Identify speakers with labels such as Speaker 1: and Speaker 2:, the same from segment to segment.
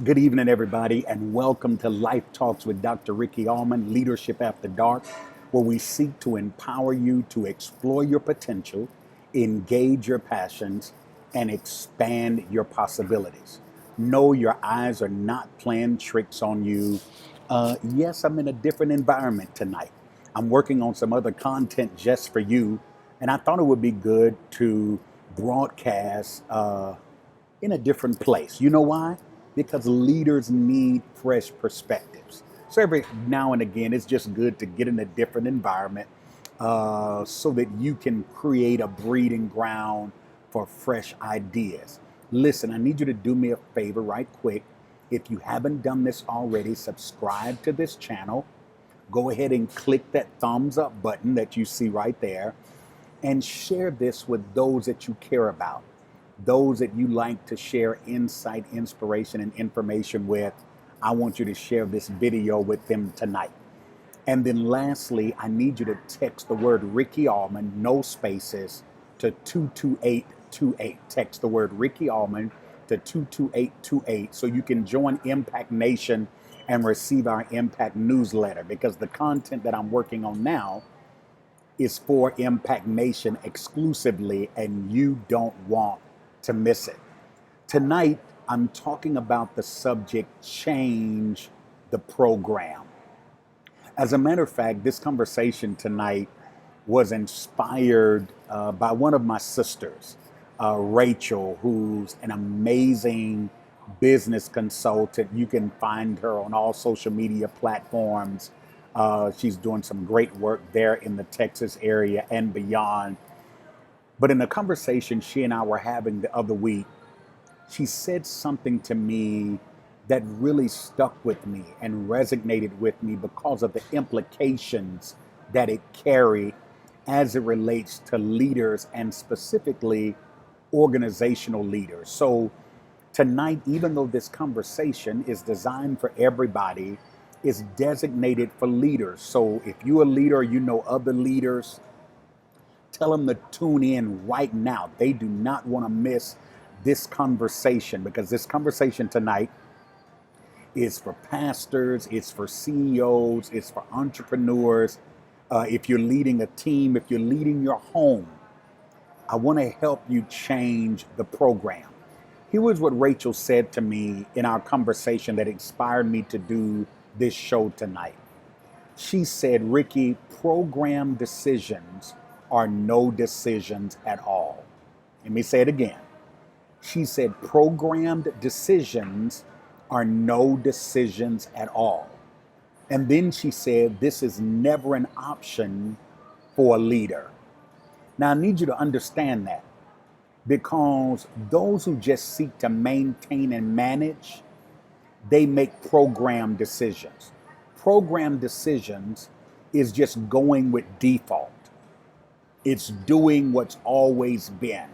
Speaker 1: Good evening, everybody, and welcome to Life Talks with Dr. Ricky Allmon, Leadership After Dark, where we seek to empower you to explore your potential, engage your passions, and expand your possibilities. No, your eyes are not playing tricks on you. Yes, I'm in a different environment tonight. I'm working on some other content just for you, and I thought it would be good to broadcast in a different place. You know why? Because leaders need fresh perspectives. So every now and again, it's just good to get in a different environment so that you can create a breeding ground for fresh ideas. Listen, I need you to do me a favor right quick. If you haven't done this already, subscribe to this channel. Go ahead and click that thumbs up button that you see right there and share this with those that you care about, those that you like to share insight, inspiration, and information with. I want you to share this video with them tonight. And then lastly, I need you to text the word Ricky Allmon, no spaces, to 22828. Text the word Ricky Allmon to 22828 so you can join Impact Nation and receive our Impact newsletter, because the content that I'm working on now is for Impact Nation exclusively, and you don't want to miss it. Tonight, I'm talking about the subject, change the program. As a matter of fact, this conversation tonight was inspired by one of my sisters, Rachel, who's an amazing business consultant. You can find her on all social media platforms. She's doing some great work there in the Texas area and beyond. But in a conversation she and I were having the other week, she said something to me that really stuck with me and resonated with me because of the implications that it carried as it relates to leaders, and specifically organizational leaders. So tonight, even though this conversation is designed for everybody, is designated for leaders. So if you're a leader, you know other leaders, tell them to tune in right now. They do not want to miss this conversation, because this conversation tonight is for pastors, it's for CEOs, it's for entrepreneurs. If you're leading a team, if you're leading your home, I want to help you change the program. Here was what Rachel said to me in our conversation that inspired me to do this show tonight. She said, Ricky, program decisions are no decisions at all. Let me say it again. She said, programmed decisions are no decisions at all. And then she said, this is never an option for a leader. Now, I need you to understand that, because those who just seek to maintain and manage, they make programmed decisions. Programmed decisions is just going with default. It's doing what's always been.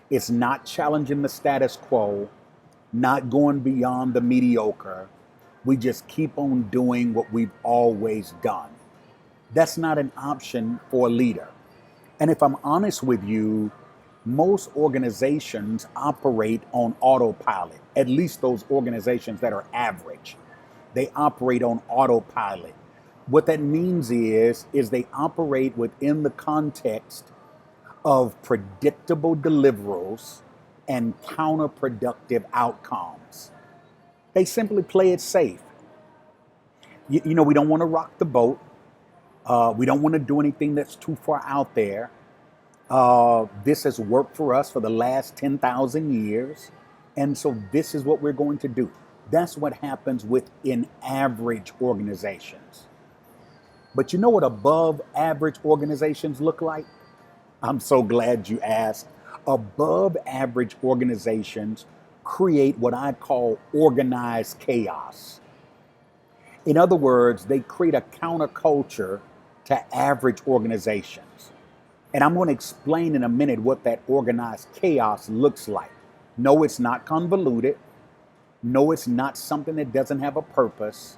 Speaker 1: It's not challenging the status quo, not going beyond the mediocre. We just keep on doing what we've always done. That's not an option for a leader. And if I'm honest with you, most organizations operate on autopilot, at least those organizations that are average. They operate on autopilot. What that means is they operate within the context of predictable deliverables and counterproductive outcomes. They simply play it safe. You know, we don't want to rock the boat. We don't want to do anything that's too far out there. This has worked for us for the last 10,000 years. And so this is what we're going to do. That's what happens within average organizations. But you know what above average organizations look like? I'm so glad you asked. Above average organizations create what I call organized chaos. In other words, they create a counterculture to average organizations. And I'm going to explain in a minute what that organized chaos looks like. No, it's not convoluted. No, it's not something that doesn't have a purpose,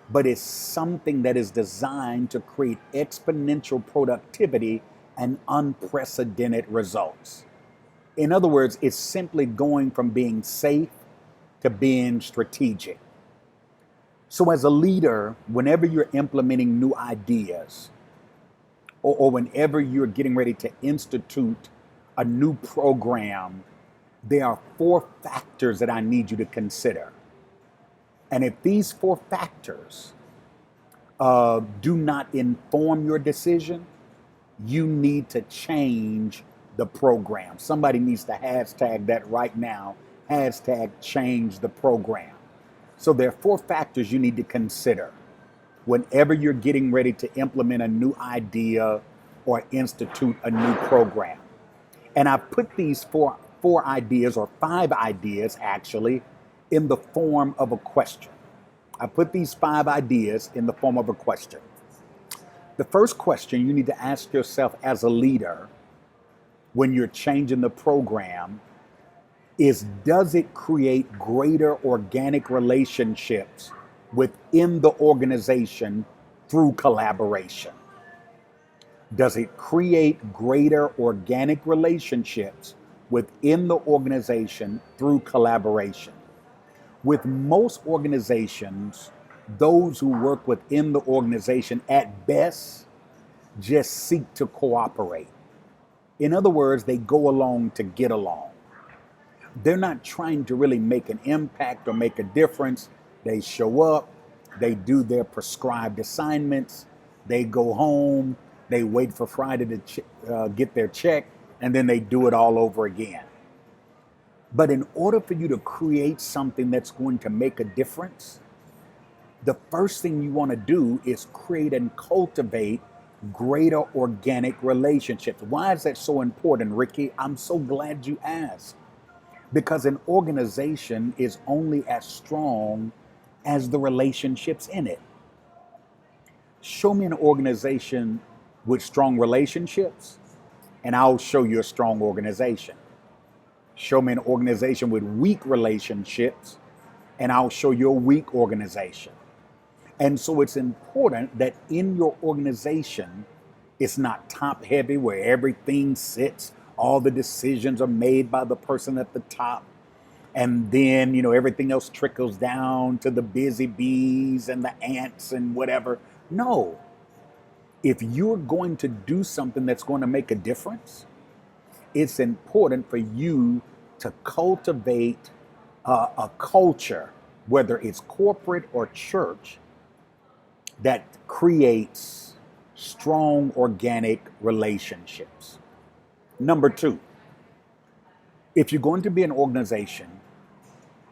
Speaker 1: but it's something that is designed to create exponential productivity and unprecedented results. In other words, it's simply going from being safe to being strategic. So as a leader, whenever you're implementing new ideas, or whenever you're getting ready to institute a new program, there are 4 factors that I need you to consider. And if these 4 factors do not inform your decision, you need to change the program. Somebody needs to hashtag that right now, hashtag change the program. So there are 4 factors you need to consider whenever you're getting ready to implement a new idea or institute a new program. And I put these four ideas, or 5 ideas actually, in the form of a question. I put these 5 ideas in the form of a question. The first question you need to ask yourself as a leader when you're changing the program is, does it create greater organic relationships within the organization through collaboration? Does it create greater organic relationships within the organization through collaboration? With most organizations, those who work within the organization at best just seek to cooperate. In other words, they go along to get along. They're not trying to really make an impact or make a difference. They show up, they do their prescribed assignments, they go home, they wait for Friday to get their check, and then they do it all over again. But in order for you to create something that's going to make a difference, the first thing you want to do is create and cultivate greater organic relationships. Why is that so important, Ricky? I'm so glad you asked. Because an organization is only as strong as the relationships in it. Show me an organization with strong relationships, and I'll show you a strong organization. Show me an organization with weak relationships, and I'll show you a weak organization. And so it's important that in your organization, it's not top heavy where everything sits, all the decisions are made by the person at the top, and then, everything else trickles down to the busy bees and the ants and whatever. No. If you're going to do something that's going to make a difference, it's important for you to cultivate a culture, whether it's corporate or church, that creates strong organic relationships. Number 2, if you're going to be an organization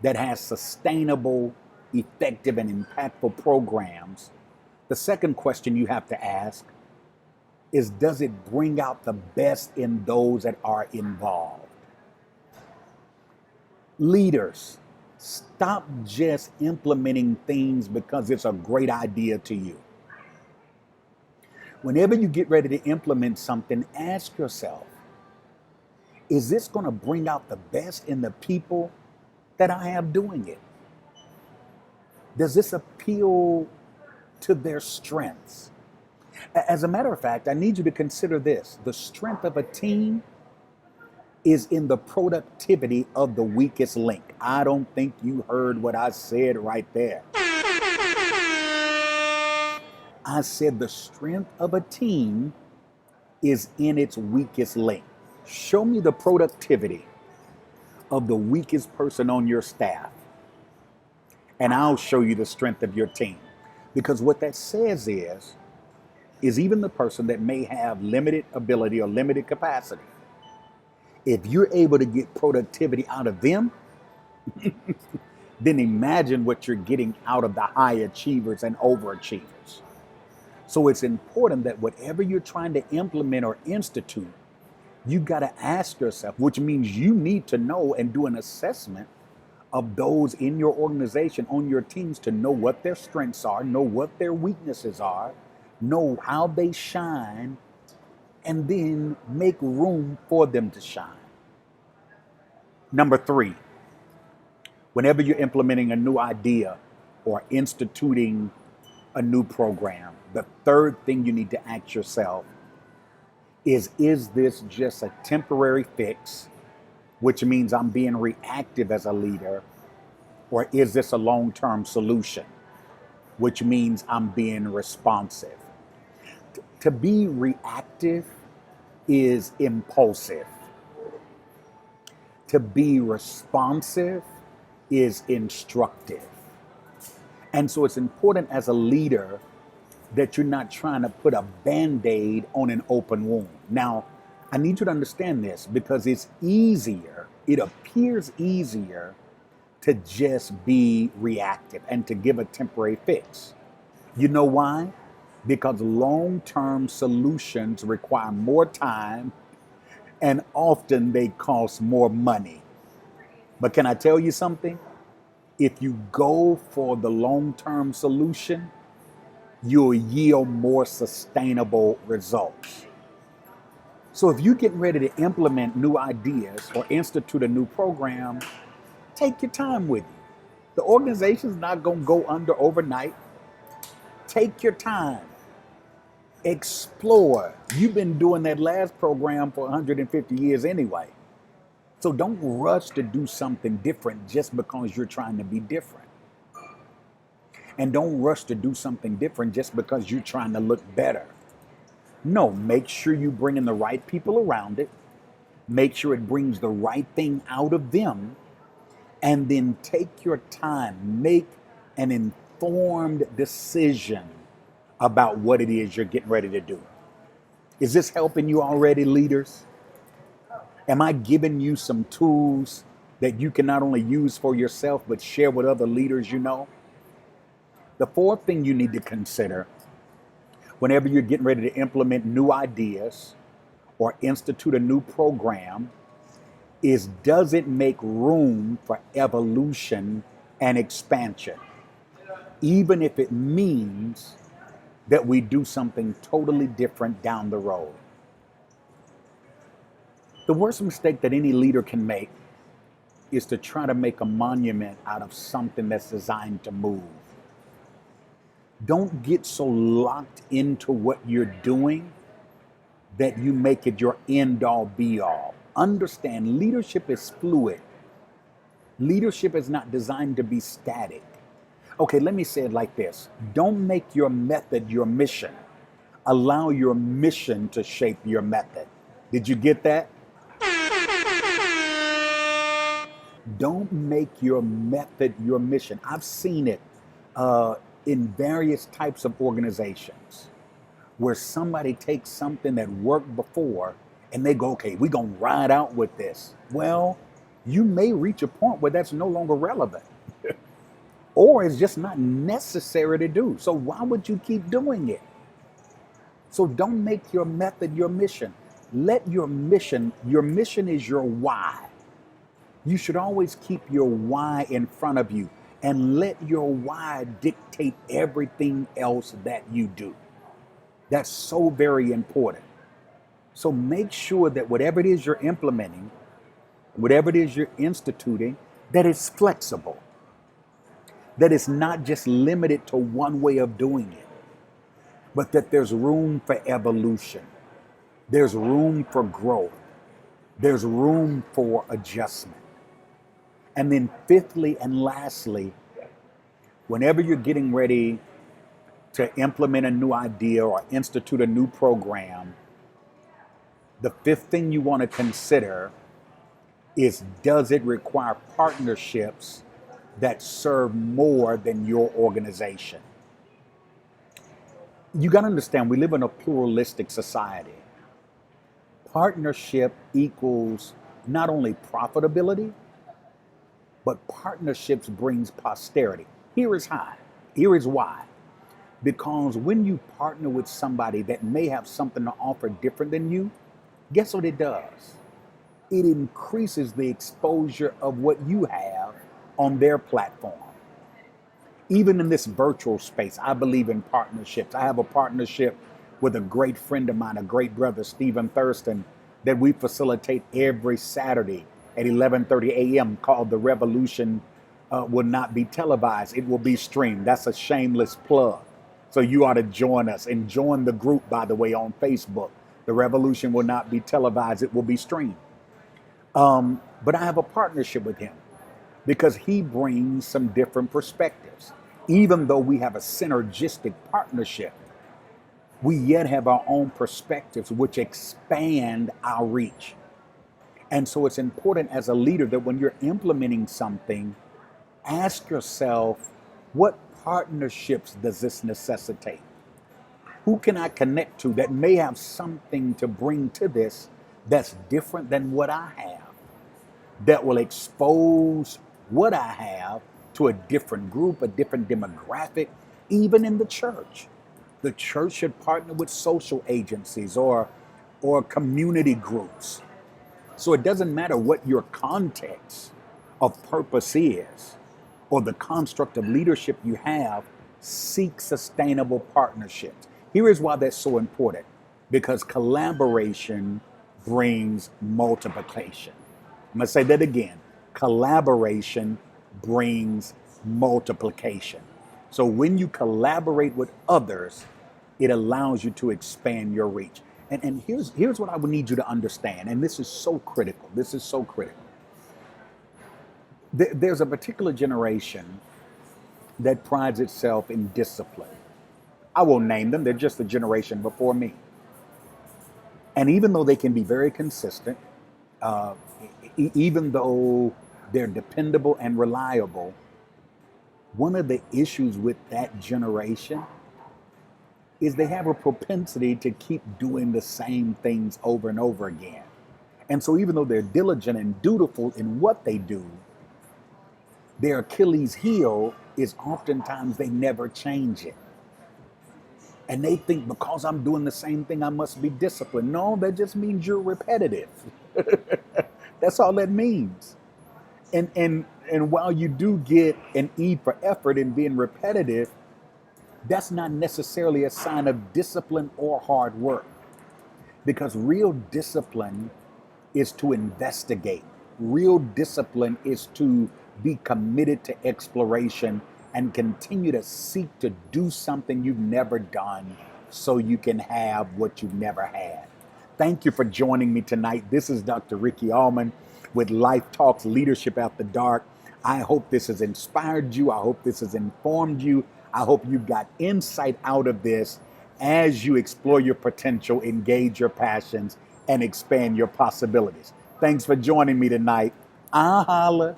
Speaker 1: that has sustainable, effective, and impactful programs, the second question you have to ask is, does it bring out the best in those that are involved? Leaders, stop just implementing things because it's a great idea to you. Whenever you get ready to implement something, ask yourself, is this going to bring out the best in the people that I have doing it? Does this appeal to their strengths? As a matter of fact, I need you to consider this. The strength of a team is in the productivity of the weakest link. I don't think you heard what I said right there. I said the strength of a team is in its weakest link. Show me the productivity of the weakest person on your staff, and I'll show you the strength of your team. Because what that says is even the person that may have limited ability or limited capacity, if you're able to get productivity out of them, then imagine what you're getting out of the high achievers and overachievers. So it's important that whatever you're trying to implement or institute, you got to ask yourself, which means you need to know and do an assessment of those in your organization, on your teams, to know what their strengths are, know what their weaknesses are, know how they shine, and then make room for them to shine. Number 3, whenever you're implementing a new idea or instituting a new program, the third thing you need to ask yourself is this just a temporary fix, which means I'm being reactive as a leader, Or is this a long-term solution? Which means I'm being responsive. To be reactive is impulsive. To be responsive is instructive. And so it's important as a leader that you're not trying to put a band-aid on an open wound. Now, I need you to understand this because it's easier, it appears easier to just be reactive and to give a temporary fix. You know why? Because long-term solutions require more time and often they cost more money. But can I tell you something? If you go for the long-term solution, you'll yield more sustainable results. So if you're getting ready to implement new ideas or institute a new program, take your time with you. The organization's not going to go under overnight. Take your time. Explore. You've been doing that last program for 150 years anyway. So don't rush to do something different just because you're trying to be different. And don't rush to do something different just because you're trying to look better. No, make sure you bring in the right people around it. Make sure it brings the right thing out of them. And then take your time. Make an informed decision about what it is you're getting ready to do. Is this helping you already, leaders? Am I giving you some tools that you can not only use for yourself, but share with other leaders you know? The fourth thing you need to consider whenever you're getting ready to implement new ideas or institute a new program is, does it make room for evolution and expansion? Even if it means that we do something totally different down the road. The worst mistake that any leader can make is to try to make a monument out of something that's designed to move. Don't get so locked into what you're doing that you make it your end all be all. Understand, leadership is fluid. Leadership is not designed to be static. Okay, let me say it like this. Don't make your method your mission. Allow your mission to shape your method. Did you get that? Don't make your method your mission. I've seen it in various types of organizations where somebody takes something that worked before and they go, okay, we're going to ride out with this. Well, you may reach a point where that's no longer relevant or it's just not necessary to do. So why would you keep doing it? So don't make your method your mission. Let your mission is your why. You should always keep your why in front of you and let your why dictate everything else that you do. That's so very important. So make sure that whatever it is you're implementing, whatever it is you're instituting, that it's flexible, that it's not just limited to one way of doing it, but that there's room for evolution. There's room for growth. There's room for adjustment. And then fifthly and lastly, whenever you're getting ready to implement a new idea or institute a new program, the fifth thing you want to consider is, does it require partnerships that serve more than your organization? You got to understand, we live in a pluralistic society. Partnership equals not only profitability, but partnerships brings posterity. Here is how. Here is why. Because when you partner with somebody that may have something to offer different than you, guess what it does? It increases the exposure of what you have on their platform. Even in this virtual space, I believe in partnerships. I have a partnership with a great friend of mine, a great brother, Stephen Thurston, that we facilitate every Saturday at 11:30 a.m. called The Revolution Will Not Be Televised. It will be streamed. That's a shameless plug. So you ought to join us and join the group, by the way, on Facebook. The Revolution will not be televised. It will be streamed. But I have a partnership with him because he brings some different perspectives. Even though we have a synergistic partnership, we yet have our own perspectives which expand our reach. And so it's important as a leader that when you're implementing something, ask yourself, what partnerships does this necessitate? Who can I connect to that may have something to bring to this that's different than what I have, that will expose what I have to a different group, a different demographic, even in the church. The church should partner with social agencies or community groups. So it doesn't matter what your context of purpose is or the construct of leadership you have, seek sustainable partnerships. Here is why that's so important, because collaboration brings multiplication. I'm going to say that again. Collaboration brings multiplication. So when you collaborate with others, it allows you to expand your reach. And here's what I would need you to understand, and this is so critical. This is so critical. There's a particular generation that prides itself in discipline. I won't name them, they're just the generation before me. And even though they can be very consistent, uh, even though they're dependable and reliable, one of the issues with that generation is they have a propensity to keep doing the same things over and over again. And so even though they're diligent and dutiful in what they do, their Achilles heel is oftentimes they never change it. And they think because I'm doing the same thing, I must be disciplined. No, that just means you're repetitive. That's all that means. And while you do get an E for effort in being repetitive, that's not necessarily a sign of discipline or hard work. Because real discipline is to investigate. Real discipline is to be committed to exploration and continue to seek to do something you've never done so you can have what you've never had. Thank you for joining me tonight. This is Dr. Ricky Allmon with Life Talks Leadership After Dark. I hope this has inspired you. I hope this has informed you. I hope you got insight out of this as you explore your potential, engage your passions, and expand your possibilities. Thanks for joining me tonight. Holla.